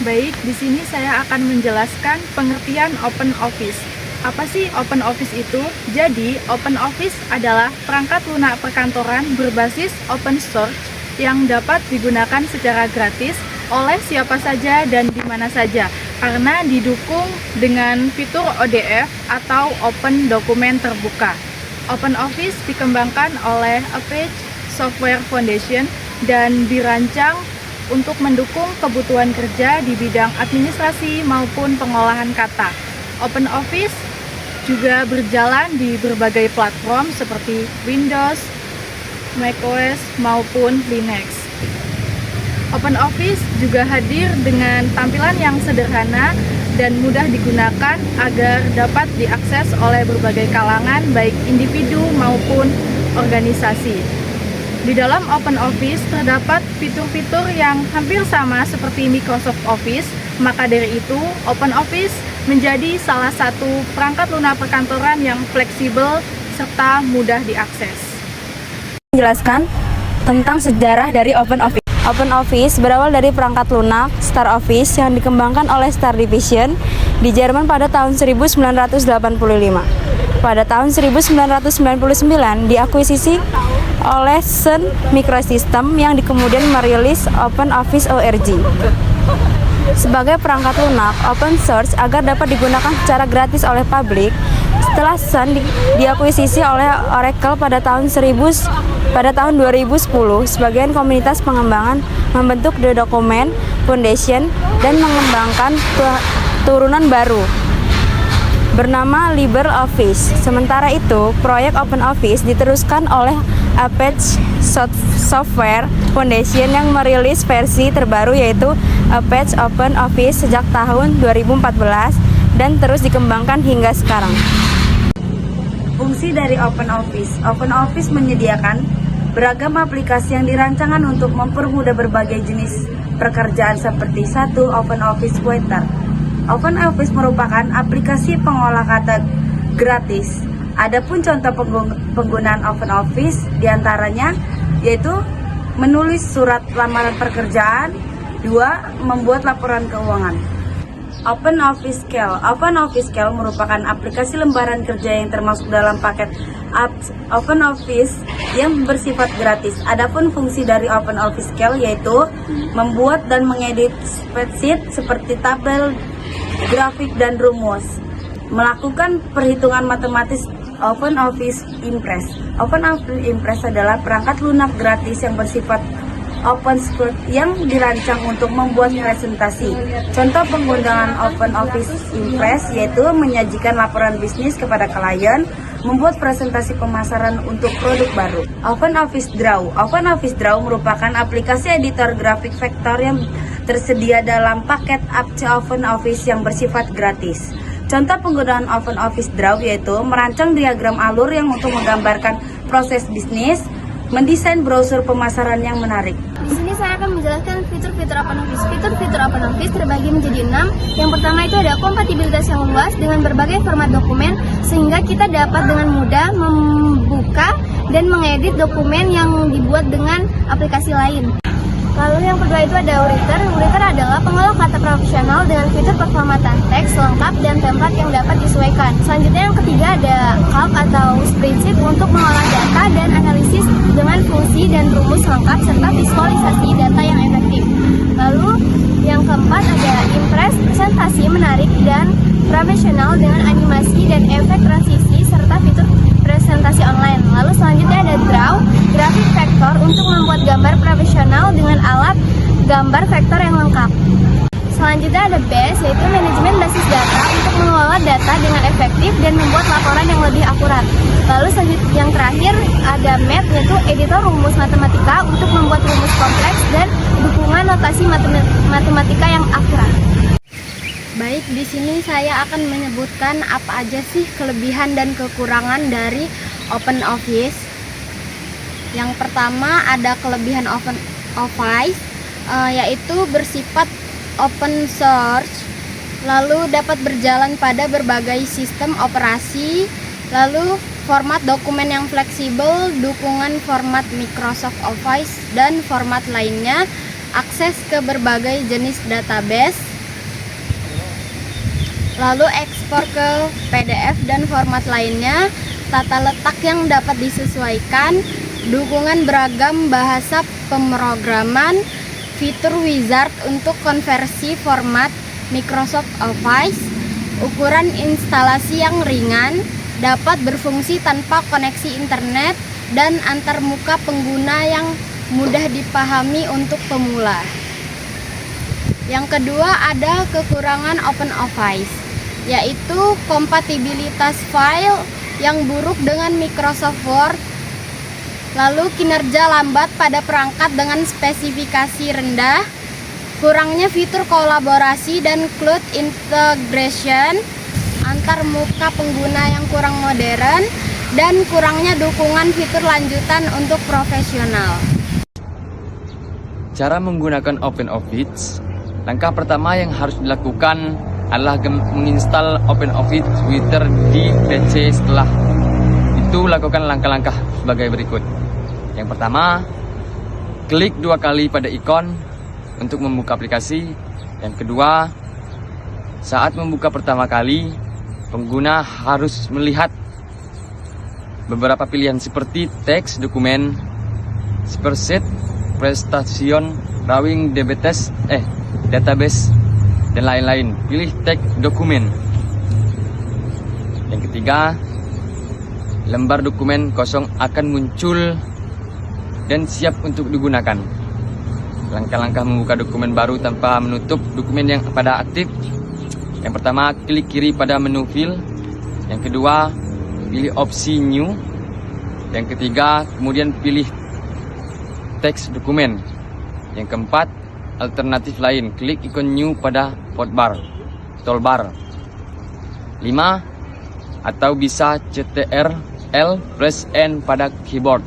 Baik, di sini saya akan menjelaskan pengertian Open Office. Apa sih Open Office itu? Jadi, Open Office adalah perangkat lunak perkantoran berbasis open source yang dapat digunakan secara gratis oleh siapa saja dan di mana saja, karena didukung dengan fitur ODF atau Open Dokumen Terbuka. Open Office dikembangkan oleh Apache Software Foundation dan dirancang untuk mendukung kebutuhan kerja di bidang administrasi maupun pengolahan kata. Open Office juga berjalan di berbagai platform seperti Windows, macOS, maupun Linux. Open Office juga hadir dengan tampilan yang sederhana dan mudah digunakan agar dapat diakses oleh berbagai kalangan, baik individu maupun organisasi. Di dalam Open Office terdapat fitur-fitur yang hampir sama seperti Microsoft Office, maka dari itu Open Office menjadi salah satu perangkat lunak perkantoran yang fleksibel serta mudah diakses. Menjelaskan tentang sejarah dari Open Office. Open Office berawal dari perangkat lunak Star Office yang dikembangkan oleh Star Division di Jerman pada tahun 1985. Pada tahun 1999 diakuisisi oleh Sun Microsystems yang kemudian merilis Open Office ORG sebagai perangkat lunak open source agar dapat digunakan secara gratis oleh publik. Setelah Sun diakuisisi oleh Oracle pada tahun 2010, sebagian komunitas pengembangan membentuk The Document Foundation dan mengembangkan turunan baru bernama LibreOffice. Sementara itu, proyek Open Office diteruskan oleh Apache Software Foundation yang merilis versi terbaru yaitu Apache Open Office sejak tahun 2014 dan terus dikembangkan hingga sekarang. Fungsi dari Open Office. Open Office menyediakan beragam aplikasi yang dirancangkan untuk mempermudah berbagai jenis pekerjaan seperti 1. Open Office Writer. Open Office merupakan aplikasi pengolah kata gratis. Adapun contoh penggunaan Open Office diantaranya yaitu menulis surat lamaran pekerjaan, 2. Membuat laporan keuangan. Open Office Scale. Open Office Scale merupakan aplikasi lembaran kerja yang termasuk dalam paket Open Office yang bersifat gratis. Adapun fungsi dari Open Office Scale yaitu membuat dan mengedit spreadsheet seperti tabel, grafik, dan rumus. Melakukan perhitungan matematis. Open Office Impress. Open Office Impress adalah perangkat lunak gratis yang bersifat open source yang dirancang untuk membuat presentasi. Contoh penggunaan Open Office Impress yaitu menyajikan laporan bisnis kepada klien, membuat presentasi pemasaran untuk produk baru. Open Office Draw. Open Office Draw merupakan aplikasi editor grafik vektor yang tersedia dalam paket Open Office yang bersifat gratis. Contoh penggunaan Open Office Draw yaitu merancang diagram alur yang untuk menggambarkan proses bisnis, mendesain brosur pemasaran yang menarik. Di sini saya akan menjelaskan fitur-fitur Open Office. Fitur-fitur Open Office terbagi menjadi 6. Yang pertama itu ada kompatibilitas yang luas dengan berbagai format dokumen, sehingga kita dapat dengan mudah membuka dan mengedit dokumen yang dibuat dengan aplikasi lain. Lalu yang kedua itu ada Writer. Writer adalah pengolah kata profesional dengan fitur performatan teks lengkap dan template yang dapat disesuaikan. Selanjutnya yang ketiga ada Calc atau spreadsheet untuk mengolah data dan analisis dengan fungsi dan rumus lengkap serta visualisasi data yang efektif. Lalu yang keempat ada Impress, presentasi menarik dan profesional dengan animasi dan efek transisi serta fitur presentasi online. Lalu selanjutnya ada Draw, grafik vektor untuk membuat gambar profesional dengan alat gambar vektor yang lengkap. Selanjutnya ada Base, yaitu manajemen basis data untuk mengelola data dengan efektif dan membuat laporan yang lebih akurat. Lalu selanjutnya yang terakhir ada Math, yaitu editor rumus matematika untuk membuat rumus kompleks dan dukungan notasi matematika yang akurat. Baik, di sini saya akan menyebutkan apa aja sih kelebihan dan kekurangan dari Open Office. Yang pertama ada kelebihan Open Office, yaitu bersifat open source, lalu dapat berjalan pada berbagai sistem operasi, lalu format dokumen yang fleksibel, dukungan format Microsoft Office dan format lainnya, akses ke berbagai jenis database, lalu ekspor ke PDF dan format lainnya, tata letak yang dapat disesuaikan, dukungan beragam bahasa pemrograman, fitur wizard untuk konversi format Microsoft Office, ukuran instalasi yang ringan, dapat berfungsi tanpa koneksi internet, dan antarmuka pengguna yang mudah dipahami untuk pemula. Yang kedua, ada kekurangan OpenOffice, yaitu kompatibilitas file yang buruk dengan Microsoft Word, lalu kinerja lambat pada perangkat dengan spesifikasi rendah, kurangnya fitur kolaborasi dan cloud integration, antar muka pengguna yang kurang modern, dan kurangnya dukungan fitur lanjutan untuk profesional. Cara menggunakan OpenOffice, langkah pertama yang harus dilakukan adalah menginstal OpenOffice Suite di PC. Setelah itu, lakukan langkah-langkah sebagai berikut. Yang pertama, klik 2 kali pada ikon untuk membuka aplikasi. Yang kedua, saat membuka pertama kali, pengguna harus melihat beberapa pilihan seperti teks, dokumen, spreadsheet, prestation, drawing, database, dan lain-lain. Pilih teks dokumen. Yang ketiga, lembar dokumen kosong akan muncul dan siap untuk digunakan. Langkah-langkah membuka dokumen baru tanpa menutup dokumen yang pada aktif. Yang pertama, klik kiri pada menu File. Yang kedua, pilih opsi New. Yang ketiga, kemudian pilih teks dokumen. Yang keempat, alternatif lain, klik ikon New pada toolbar. 5. Atau bisa Ctrl+N pada keyboard.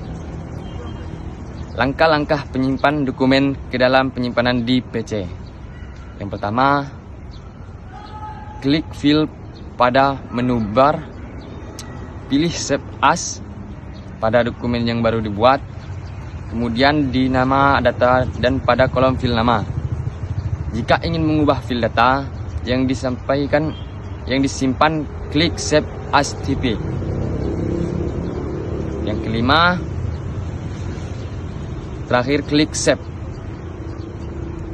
Langkah-langkah penyimpan dokumen ke dalam penyimpanan di PC. Yang pertama, klik File pada menu bar, pilih Save As pada dokumen yang baru dibuat, kemudian di nama data dan pada kolom file nama. Jika ingin mengubah file data yang disimpan, klik Save As TP. Yang kelima, terakhir klik Save.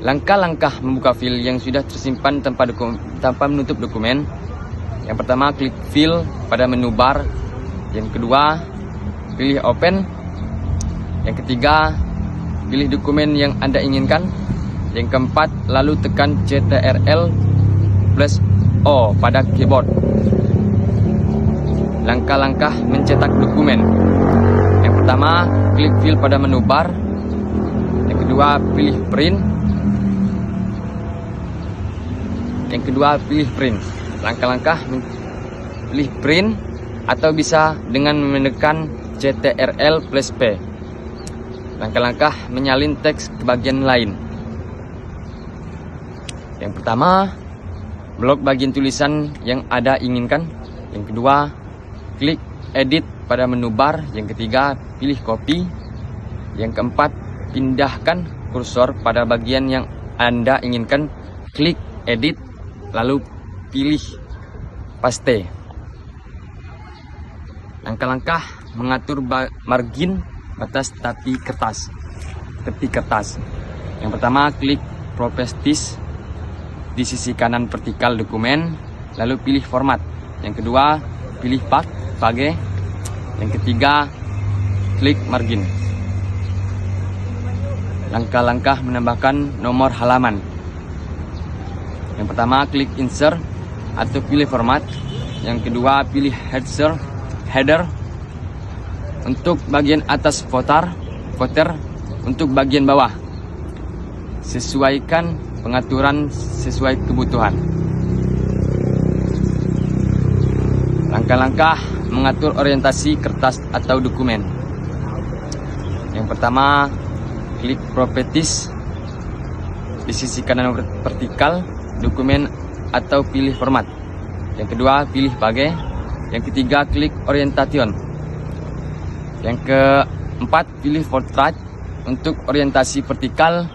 Langkah-langkah membuka file yang sudah tersimpan tanpa menutup dokumen. Yang pertama, klik File pada menu bar. Yang kedua, pilih Open. Yang ketiga, pilih dokumen yang Anda inginkan. Yang keempat, lalu tekan Ctrl+O pada keyboard. Langkah-langkah mencetak dokumen. Yang pertama, klik File pada menu bar. Yang kedua, pilih Print. Yang kedua, pilih Print. Langkah-langkah pilih Print atau bisa dengan menekan Ctrl+P. Langkah-langkah menyalin teks ke bagian lain. Yang pertama, blok bagian tulisan yang Anda inginkan. Yang kedua, klik Edit pada menu bar. Yang ketiga, pilih Copy. Yang keempat, pindahkan kursor pada bagian yang Anda inginkan. Klik Edit, lalu pilih Paste. Langkah-langkah mengatur margin batas tepi kertas. Yang pertama, klik Properties di sisi kanan vertikal dokumen, lalu pilih Format. Yang kedua, pilih Page. Yang ketiga, klik Margin. Langkah-langkah menambahkan nomor halaman. Yang pertama, klik Insert atau pilih Format. Yang kedua, pilih Header. Untuk bagian atas footer. Untuk bagian bawah, sesuaikan pengaturan sesuai kebutuhan. Langkah-langkah mengatur orientasi kertas atau dokumen. Yang pertama, klik Properties di sisi kanan vertikal dokumen atau pilih Format. Yang kedua, pilih Page. Yang ketiga, klik Orientation. Yang keempat, pilih Portrait untuk orientasi vertikal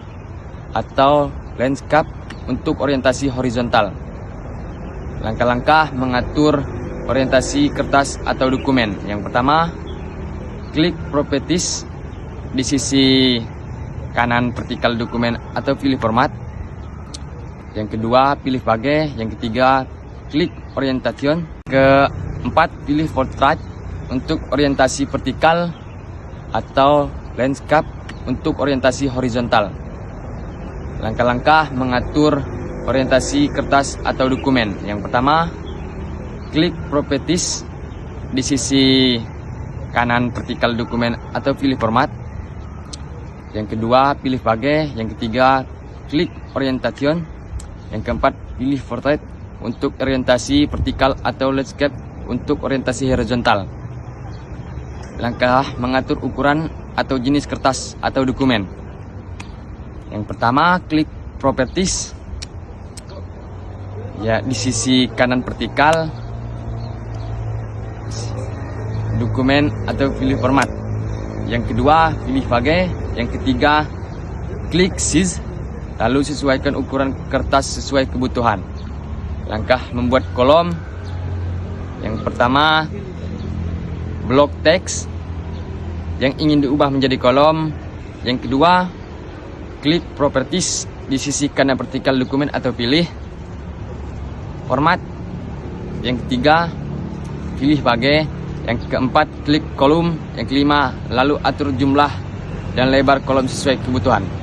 atau Landscape untuk orientasi horizontal. Langkah-langkah mengatur orientasi kertas atau dokumen. Yang pertama, klik properties di sisi kanan vertikal dokumen atau pilih format. Yang kedua, pilih bagai. Yang ketiga, klik orientation. Keempat, pilih portrait untuk orientasi vertikal atau landscape untuk orientasi horizontal. Langkah-langkah mengatur orientasi kertas atau dokumen. Yang pertama, klik properties di sisi kanan vertikal dokumen atau pilih format. Yang kedua, pilih bagai. Yang ketiga, klik orientation. Yang keempat, pilih portrait untuk orientasi vertikal atau landscape untuk orientasi horizontal. Langkah mengatur ukuran atau jenis kertas atau dokumen. Yang pertama, klik properties. Ya, di sisi kanan vertikal dokumen atau pilih format. Yang kedua, pilih bagai. Yang ketiga, klik size. Lalu sesuaikan ukuran kertas sesuai kebutuhan. Langkah membuat kolom. Yang pertama, blok teks yang ingin diubah menjadi kolom. Yang kedua, klik properties di sisi kanan vertikal dokumen atau pilih format. Yang ketiga, pilih bagai. Yang keempat, klik kolom. Yang kelima, lalu atur jumlah dan lebar kolom sesuai kebutuhan.